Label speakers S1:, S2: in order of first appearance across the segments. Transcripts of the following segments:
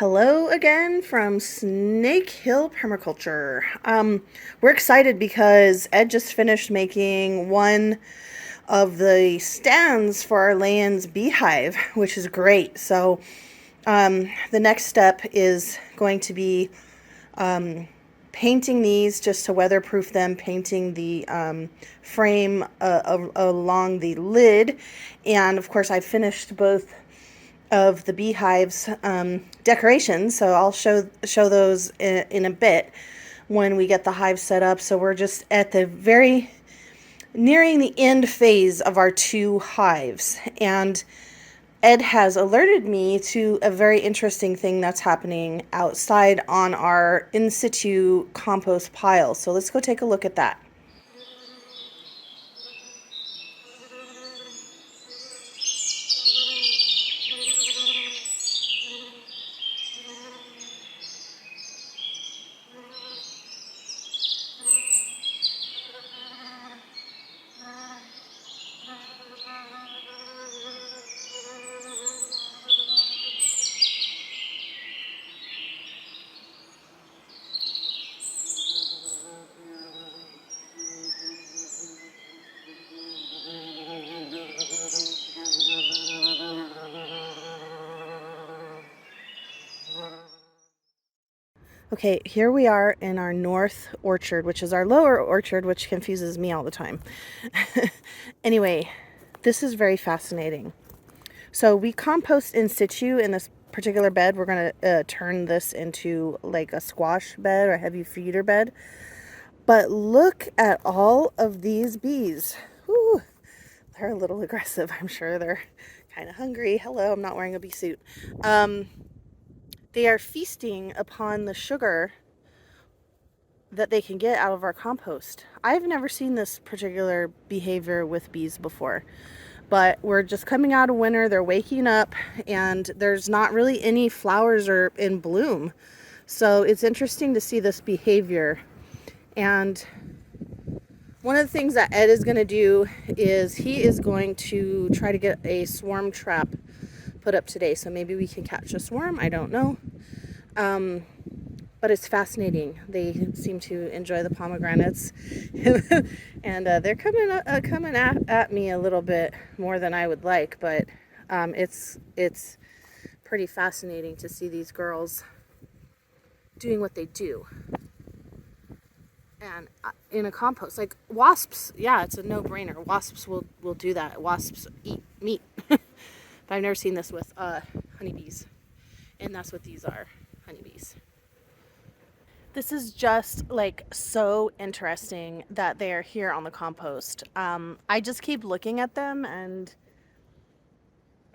S1: Hello again from Snake Hill Permaculture. We're excited because Ed just finished making one of the stands for our Layens beehive, which is great. So the next step is going to be painting these just to weatherproof them, painting the frame along the lid. And of course, I finished both of the beehives decorations, so I'll show those in a bit when we get the hive set up. So we're just at the very nearing the end phase of our two hives, and Ed has alerted me to a very interesting thing that's happening outside on our in situ compost pile. So let's go take a look at that. Okay, here we are in our north orchard, which is our lower orchard, which confuses me all the time. Anyway, this is very fascinating. So we compost in situ in this particular bed. We're going to turn this into like a squash bed or a heavy feeder bed. But look at all of these bees. Whew, they're a little aggressive. I'm sure they're kind of hungry. Hello, I'm not wearing a bee suit. They are feasting upon the sugar that they can get out of our compost. I've never seen this particular behavior with bees before, but we're just coming out of winter. They're waking up and there's not really any flowers or in bloom. So it's interesting to see this behavior. And one of the things that Ed is going to do is he is going to try to get a swarm trap put up today. So maybe we can catch a swarm. I don't know. But it's fascinating. They seem to enjoy the pomegranates, and they're coming at me a little bit more than I would like. But it's pretty fascinating to see these girls doing what they do. And in a compost, like wasps, yeah, it's a no-brainer. Wasps will do that. Wasps eat meat. But I've never seen this with honeybees, and that's what these are, honeybees. This is just like so interesting that they are here on the compost. I just keep looking at them and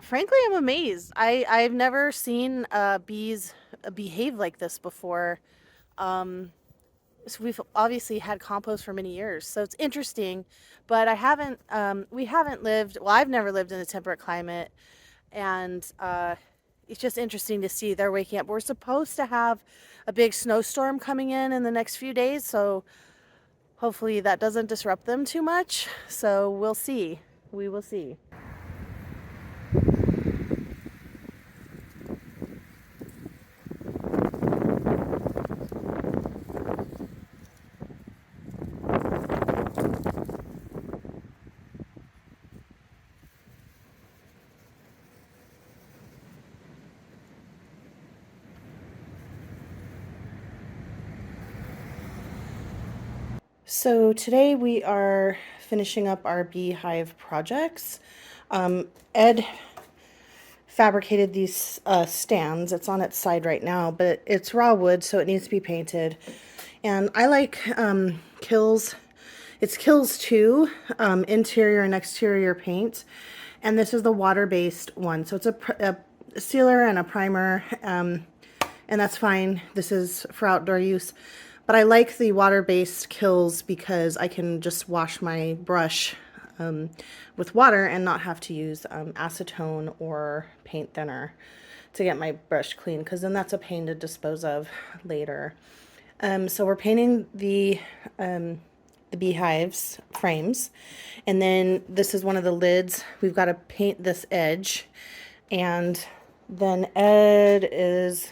S1: frankly, I'm amazed. I've never seen bees behave like this before. So we've obviously had compost for many years, so it's interesting, but we haven't lived, well, I've never lived in a temperate climate, and it's just interesting to see they're waking up. We're supposed to have a big snowstorm coming in the next few days, so hopefully that doesn't disrupt them too much. So we'll see. We will see. So today we are finishing up our beehive projects. Ed fabricated these stands. It's on its side right now, but it's raw wood, so it needs to be painted. And I like Kills. It's Kills 2, interior and exterior paint. And this is the water-based one. So it's a sealer and a primer, and that's fine. This is for outdoor use. But I like the water-based Kills because I can just wash my brush with water and not have to use acetone or paint thinner to get my brush clean, because then that's a pain to dispose of later. So we're painting the beehives frames, and then this is one of the lids. We've got to paint this edge, and then Ed is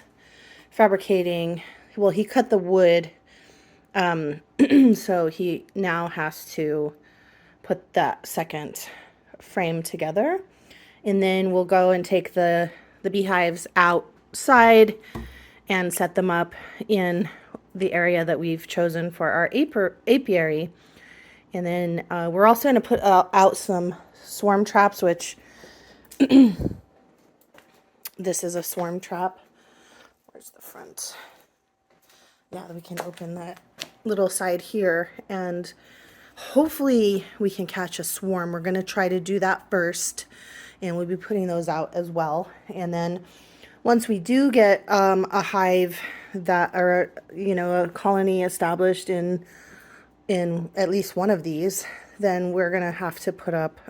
S1: fabricating. Well, he cut the wood, so he now has to put that second frame together. And then we'll go and take the beehives outside and set them up in the area that we've chosen for our apiary. And then we're also going to put out some swarm traps, which this is a swarm trap. Where's the front? Yeah, we can open that little side here, and hopefully we can catch a swarm. We're going to try to do that first, and we'll be putting those out as well. And then once we do get a hive that, or a colony established in at least one of these, then we're going to have to put up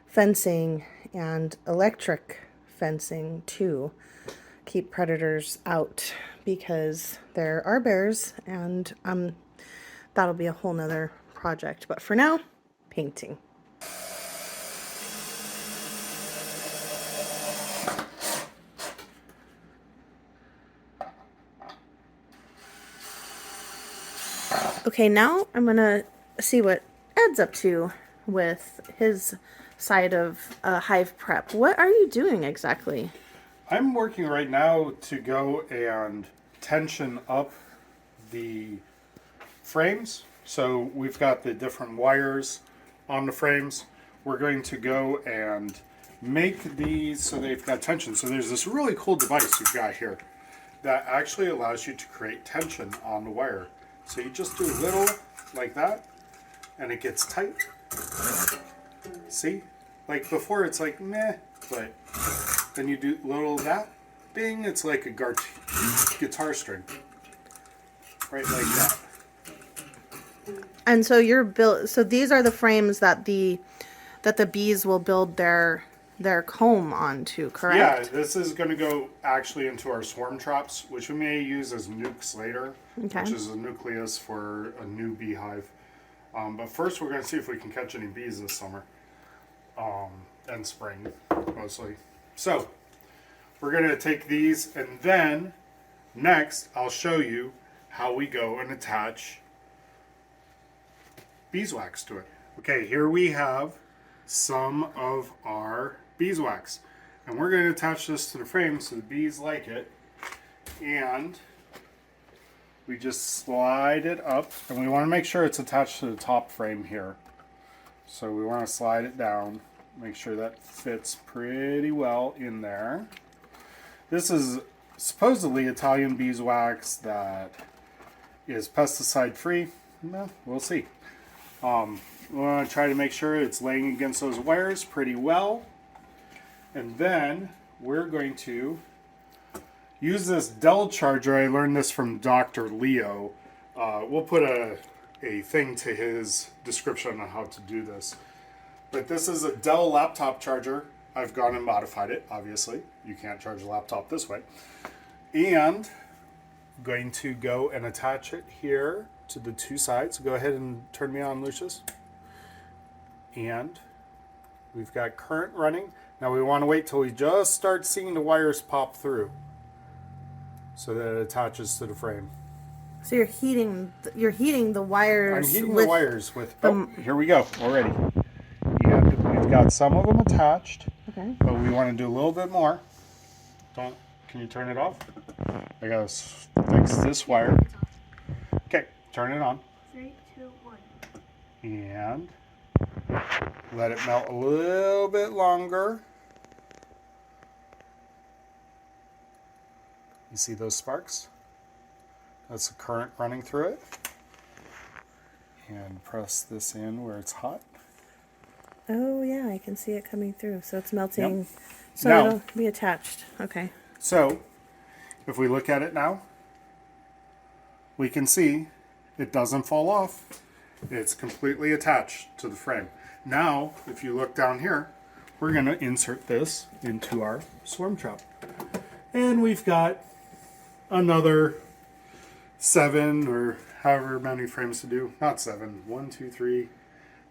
S1: fencing and electric fencing to keep predators out, because there are bears, and that'll be a whole nother project. But for now, painting. Okay, now I'm gonna see what Ed's up to with his side of hive prep. What are you doing exactly?
S2: I'm working right now to go and tension up the frames. So we've got the different wires on the frames. We're going to go and make these so they've got tension. So there's this really cool device you've got here that actually allows you to create tension on the wire. So you just do a little like that and it gets tight. See? Like before it's like meh, but then you do a little of that, bing, it's like a guitar string. Right like that.
S1: And so so these are the frames that the bees will build their comb onto, correct?
S2: Yeah, this is going to go actually into our swarm traps, which we may use as nukes later,
S1: Okay.
S2: which is a nucleus for a new beehive. But first we're going to see if we can catch any bees this summer. And spring, mostly. So, we're going to take these, and then next I'll show you how we go and attach beeswax to it. Okay, here we have some of our beeswax, and we're going to attach this to the frame so the bees like it, and we just slide it up, and we want to make sure it's attached to the top frame here. So we want to slide it down, make sure that fits pretty well in there. This is supposedly Italian beeswax that is pesticide free. Well, we'll see. We want to try to make sure it's laying against those wires pretty well. And then we're going to use this Dell charger. I learned this from Dr. Leo. We'll put a thing to his description on how to do this. But this is a Dell laptop charger. I've gone and modified it, obviously. You can't charge a laptop this way. And I'm going to go and attach it here to the two sides. Go ahead and turn me on, Lucius. And we've got current running. Now we want to wait till we just start seeing the wires pop through so that it attaches to the frame.
S1: So you're heating the wires.
S2: I'm heating the wires with. Oh, here we go already. And we've got some of them attached.
S1: Okay.
S2: But we want to do a little bit more. Can you turn it off? I gotta fix this wire. Okay, turn it on.
S3: 3, 2, 1.
S2: And let it melt a little bit longer. You see those sparks? That's the current running through it. And press this in where it's hot.
S1: Oh yeah, I can see it coming through. So it's melting.
S2: Yep.
S1: So
S2: Now-
S1: it'll be attached. Okay.
S2: So, if we look at it now, we can see it doesn't fall off. It's completely attached to the frame. Now, if you look down here, we're going to insert this into our swarm trap. And we've got another 7 or however many frames to do. Not 7, 1, 2, 3,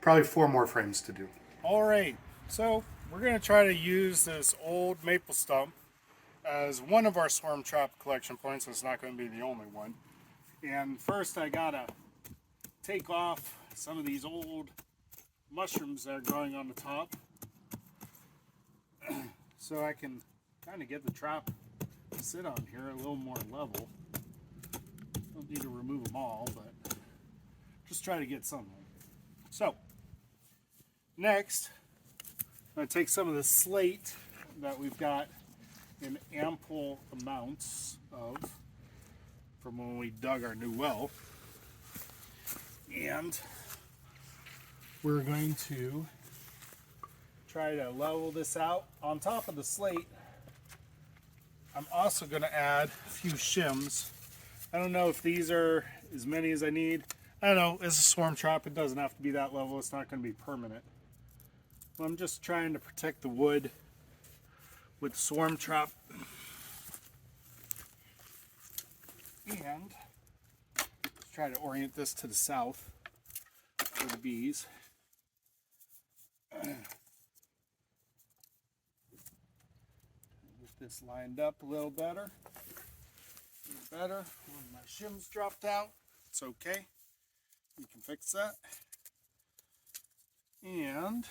S2: probably 4 more frames to do. All right, so we're going to try to use this old maple stump as one of our swarm trap collection points. It's not going to be the only one. And first I gotta take off some of these old mushrooms that are growing on the top so I can kind of get the trap to sit on here a little more level. Don't need to remove them all, but just try to get some. So next I'm going to take some of the slate that we've got in ample amounts of from when we dug our new well, and we're going to try to level this out. On top of the slate, I'm also going to add a few shims. I don't know if these are as many as I need. I don't know, it's a swarm trap, it doesn't have to be that level, it's not going to be permanent. I'm just trying to protect the wood with the swarm trap. And let's try to orient this to the south for the bees. Get this lined up a little better. When my shims dropped out, it's okay. We can fix that. And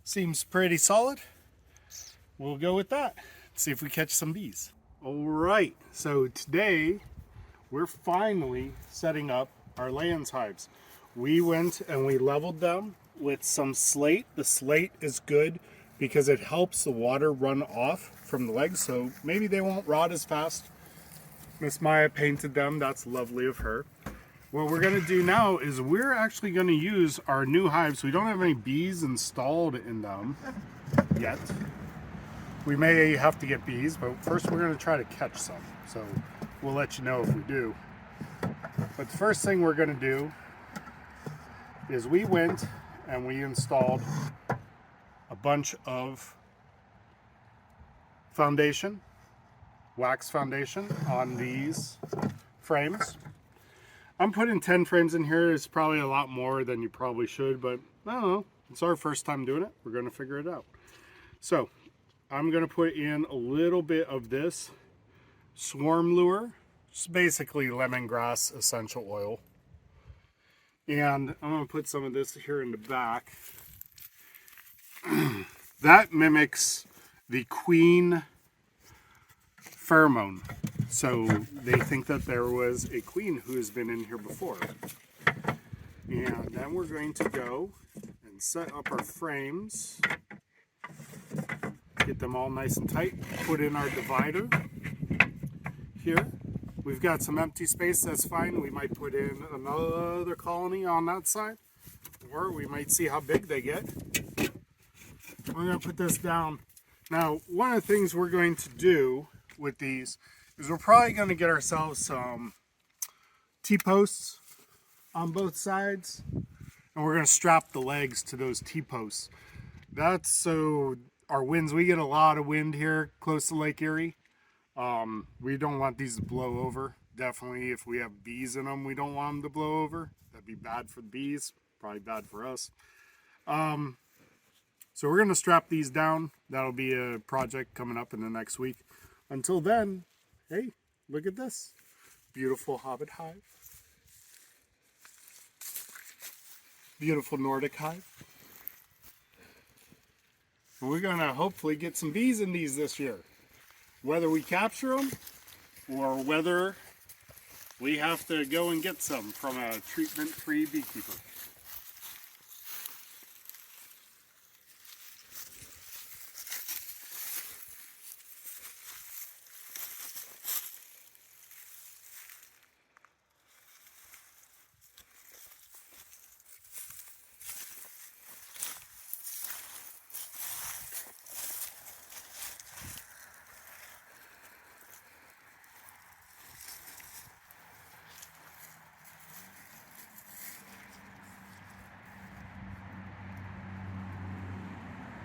S2: seems pretty solid. We'll go with that. See if we catch some bees. All right, so today we're finally setting up our Layens hives. We went and we leveled them with some slate. The slate is good because it helps the water run off from the legs, so maybe they won't rot as fast. Miss Maya painted them. That's lovely of her. What we're going to do now is we're actually going to use our new hives. We don't have any bees installed in them yet. We may have to get bees, but first we're going to try to catch some. So we'll let you know if we do. But the first thing we're going to do is we went and we installed a bunch of foundation, wax foundation on these frames. I'm putting 10 frames in here. It's probably a lot more than you probably should, but I don't know. It's our first time doing it. We're going to figure it out. So I'm going to put in a little bit of this swarm lure. It's basically lemongrass essential oil. And I'm going to put some of this here in the back. That mimics the queen pheromone. So they think that there was a queen who has been in here before. And then we're going to go and set up our frames. Get them all nice and tight. Put in our divider here. We've got some empty space, that's fine. We might put in another colony on that side. Or we might see how big they get. We're going to put this down. Now, one of the things we're going to do with these is we're probably going to get ourselves some T-posts on both sides, and we're going to strap the legs to those T-posts. That's so our winds, we get a lot of wind here close to Lake Erie. We don't want these to blow over. Definitely if we have bees in them, we don't want them to blow over. That'd be bad for the bees, probably bad for us. So we're going to strap these down. That'll be a project coming up in the next week. Until then, hey, look at this. Beautiful hobbit hive. Beautiful Nordic hive. And we're going to hopefully get some bees in these this year. Whether we capture them or whether we have to go and get some from a treatment-free beekeeper.